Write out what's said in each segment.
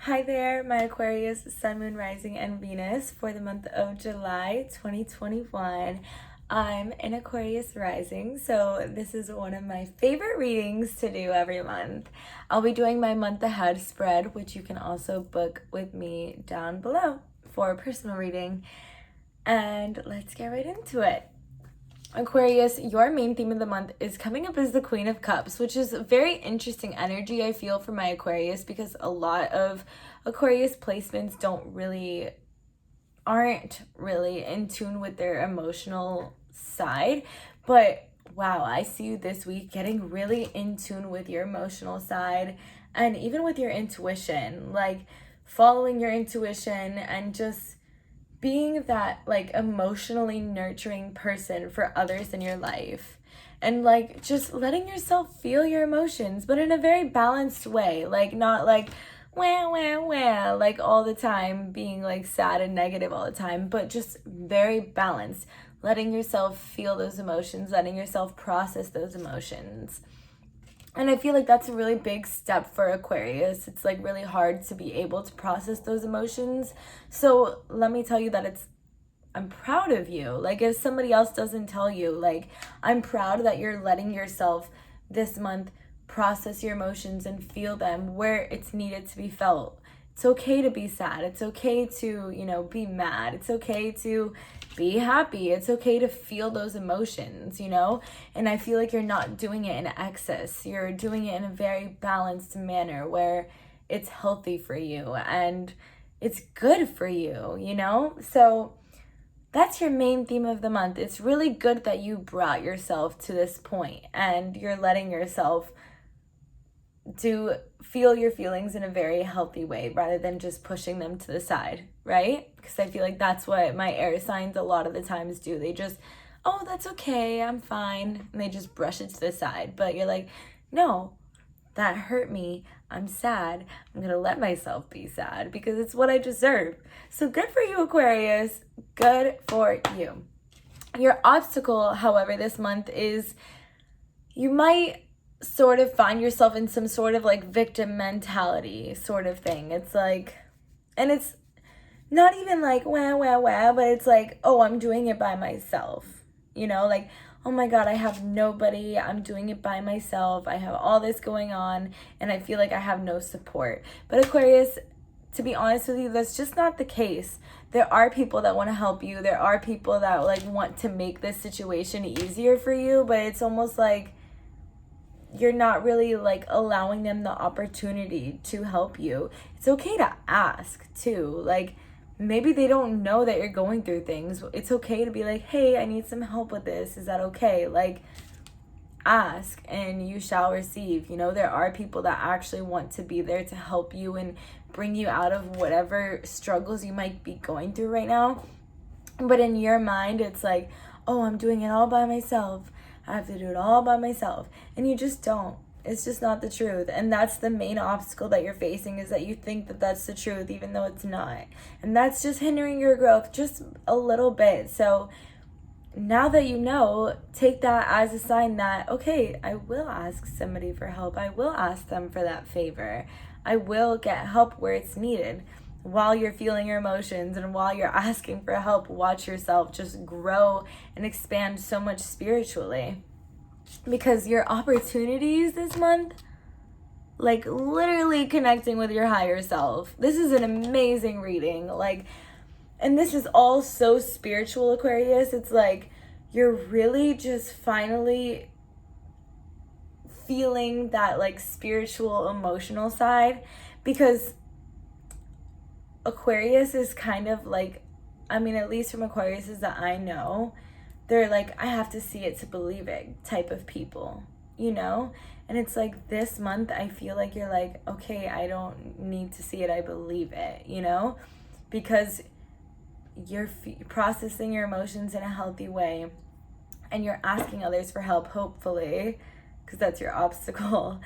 Hi there, my Aquarius, Sun, Moon, Rising, and Venus for the month of July 2021. I'm an Aquarius rising, so this is one of my favorite readings to do every month. I'll be doing my month ahead spread, which you can also book with me down below for a personal reading. And let's get right into it. Aquarius, your main theme of the month is coming up as the Queen of Cups, which is a very interesting energy I feel for my Aquarius because a lot of Aquarius placements aren't really in tune with their emotional side. But wow, I see you this week getting really in tune with your emotional side and even with your intuition, like following your intuition and just being that like emotionally nurturing person for others in your life, and like just letting yourself feel your emotions, but in a very balanced way, like not like wah wah wah like all the time, being like sad and negative all the time, but just very balanced, letting yourself feel those emotions, letting yourself process those emotions. And I feel like that's a really big step for Aquarius. It's like really hard to be able to process those emotions. So let me tell you that I'm proud of you. Like if somebody else doesn't tell you, like I'm proud that you're letting yourself this month process your emotions and feel them where it's needed to be felt. It's okay to be sad. It's okay to, be mad. It's okay to be happy. It's okay to feel those emotions. And I feel like you're not doing it in excess. You're doing it in a very balanced manner where it's healthy for you and it's good for you. So that's your main theme of the month. It's really good that you brought yourself to this point and you're letting yourself to feel your feelings in a very healthy way rather than just pushing them to the side, right? Because I feel like that's what my air signs a lot of the times do. They just, oh, that's okay, I'm fine. And they just brush it to the side. But you're like, no, that hurt me. I'm sad. I'm going to let myself be sad because it's what I deserve. So good for you, Aquarius. Good for you. Your obstacle, however, this month is you might sort of find yourself in some sort of like victim mentality sort of thing. It's like, and it's not even like wah wah wah, but it's like, oh, I'm doing it by myself. Like, oh my God, I have nobody. I'm doing it by myself. I have all this going on and I feel like I have no support. But Aquarius, to be honest with you, that's just not the case. There are people that want to help you. There are people that like want to make this situation easier for you, but it's almost like you're not really like allowing them the opportunity to help you. It's okay to ask too. Like maybe they don't know that you're going through things. It's okay to be like, hey, I need some help with this. Is that okay? Like ask and you shall receive. There are people that actually want to be there to help you and bring you out of whatever struggles you might be going through right now. But in your mind, it's like, oh, I'm doing it all by myself. I have to do it all by myself. And you just don't. It's just not the truth. And that's the main obstacle that you're facing, is that you think that that's the truth, even though it's not. And that's just hindering your growth just a little bit. So now that you know, take that as a sign that, okay, I will ask somebody for help. I will ask them for that favor. I will get help where it's needed. While you're feeling your emotions and while you're asking for help, watch yourself just grow and expand so much spiritually. Because your opportunities this month, like literally connecting with your higher self. This is an amazing reading. And this is all so spiritual, Aquarius. It's like you're really just finally feeling that like spiritual, emotional side, because Aquarius is kind of like, at least from Aquariuses that I know, they're like, I have to see it to believe it type of people. And it's like this month, I feel like you're like, okay, I don't need to see it, I believe it, because you're processing your emotions in a healthy way and you're asking others for help, hopefully, because that's your obstacle.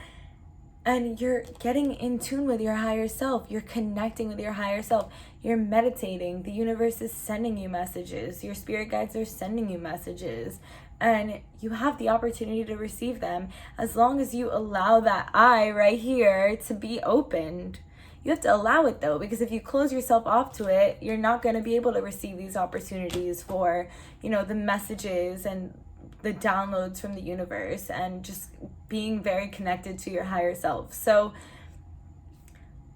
And you're getting in tune with your higher self. You're connecting with your higher self. You're meditating. The universe is sending you messages. Your spirit guides are sending you messages. And you have the opportunity to receive them as long as you allow that eye right here to be opened. You have to allow it though, because if you close yourself off to it, you're not going to be able to receive these opportunities for, you know, the messages and the downloads from the universe and just being very connected to your higher self. So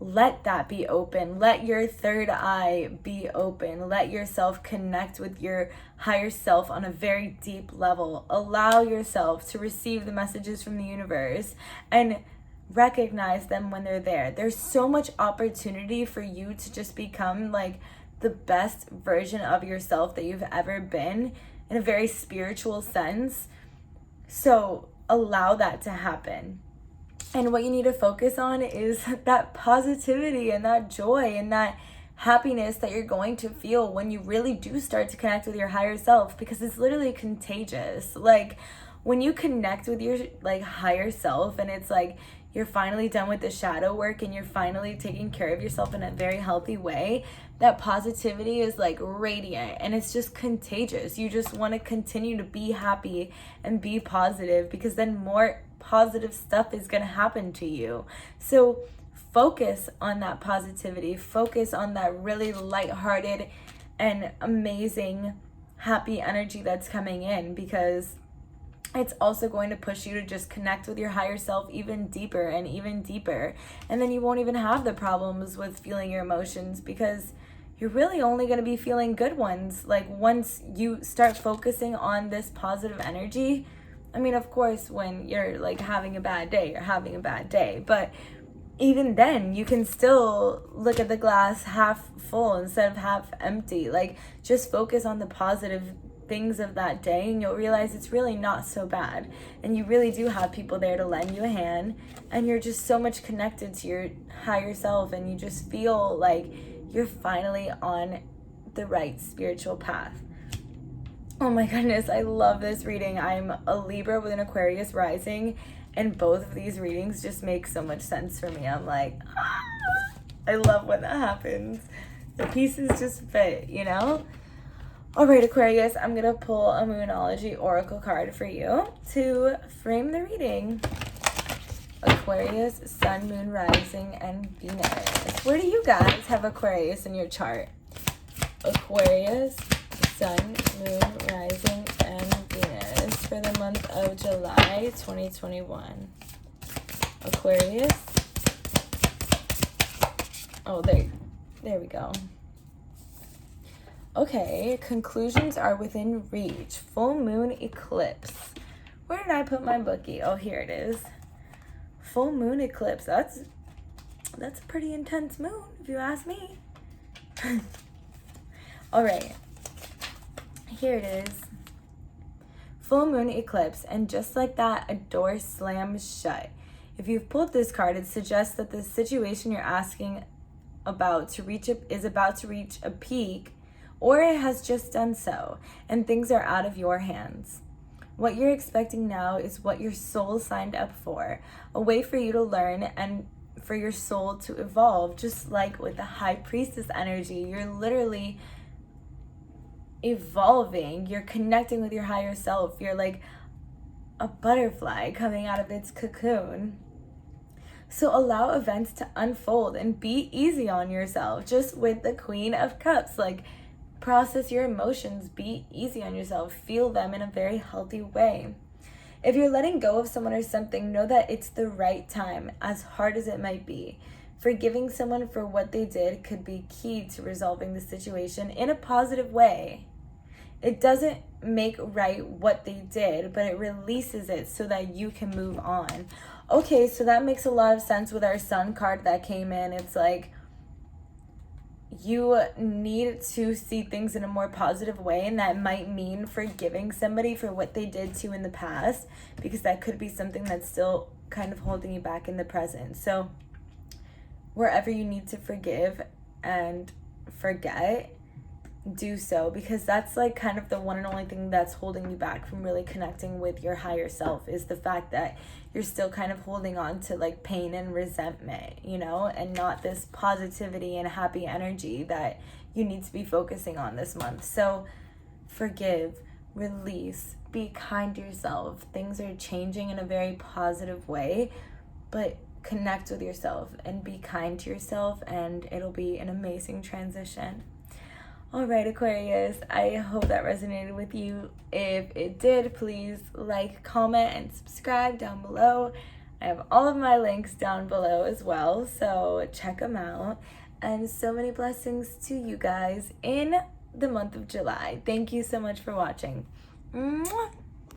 let that be open. Let your third eye be open. Let yourself connect with your higher self on a very deep level. Allow yourself to receive the messages from the universe and recognize them when they're there. There's so much opportunity for you to just become like the best version of yourself that you've ever been in a very spiritual sense. So allow that to happen. And what you need to focus on is that positivity and that joy and that happiness that you're going to feel when you really do start to connect with your higher self, because it's literally contagious. Like when you connect with your like higher self and it's like you're finally done with the shadow work and you're finally taking care of yourself in a very healthy way, that positivity is like radiant and it's just contagious. You just want to continue to be happy and be positive, because then more positive stuff is going to happen to you. So focus on that positivity, focus on that really lighthearted and amazing happy energy that's coming in, because it's also going to push you to just connect with your higher self even deeper and even deeper. And then you won't even have the problems with feeling your emotions, because you're really only going to be feeling good ones. Like once you start focusing on this positive energy, I mean, of course, when you're like having a bad day, you're having a bad day. But even then, you can still look at the glass half full instead of half empty. Like just focus on the positive things of that day and you'll realize it's really not so bad. And you really do have people there to lend you a hand. And you're just so much connected to your higher self. And you just feel like you're finally on the right spiritual path. Oh my goodness, I love this reading. I'm a Libra with an Aquarius rising, and both of these readings just make so much sense for me. I'm like, I love when that happens. The pieces just fit, you know? All right, Aquarius, I'm going to pull a Moonology Oracle card for you to frame the reading. Aquarius, Sun, Moon, Rising, and Venus. Where do you guys have Aquarius in your chart? Aquarius, Sun, Moon, Rising, and Venus for the month of July 2021. Aquarius. Oh, there we go. Okay, conclusions are within reach. Full moon eclipse. Where did I put my bookie? Oh, here it is. Full moon eclipse. That's a pretty intense moon, if you ask me. All right. Here it is. Full moon eclipse, and just like that, a door slams shut. If you've pulled this card, it suggests that the situation you're asking about is about to reach a peak, or it has just done so, and things are out of your hands. What you're expecting now is what your soul signed up for, a way for you to learn and for your soul to evolve. Just like with the High Priestess energy, you're literally evolving, you're connecting with your higher self. You're like a butterfly coming out of its cocoon. So allow events to unfold and be easy on yourself. Just with the Queen of Cups, like process your emotions, be easy on yourself, feel them in a very healthy way. If you're letting go of someone or something, know that it's the right time, as hard as it might be. Forgiving someone for what they did could be key to resolving the situation in a positive way. It doesn't make right what they did, but it releases it so that you can move on. Okay, so that makes a lot of sense with our Sun card that came in. It's like you need to see things in a more positive way, and that might mean forgiving somebody for what they did to you in the past, because that could be something that's still kind of holding you back in the present. So wherever you need to forgive and forget, do so, because that's like kind of the one and only thing that's holding you back from really connecting with your higher self, is the fact that you're still kind of holding on to like pain and resentment, you know, and not this positivity and happy energy that you need to be focusing on this month. So forgive, release, be kind to yourself. Things are changing in a very positive way, but connect with yourself and be kind to yourself, and it'll be an amazing transition. All right, Aquarius, I hope that resonated with you. If it did, please like, comment, and subscribe down below. I have all of my links down below as well, so check them out. And so many blessings to you guys in the month of July. Thank you so much for watching. Mwah!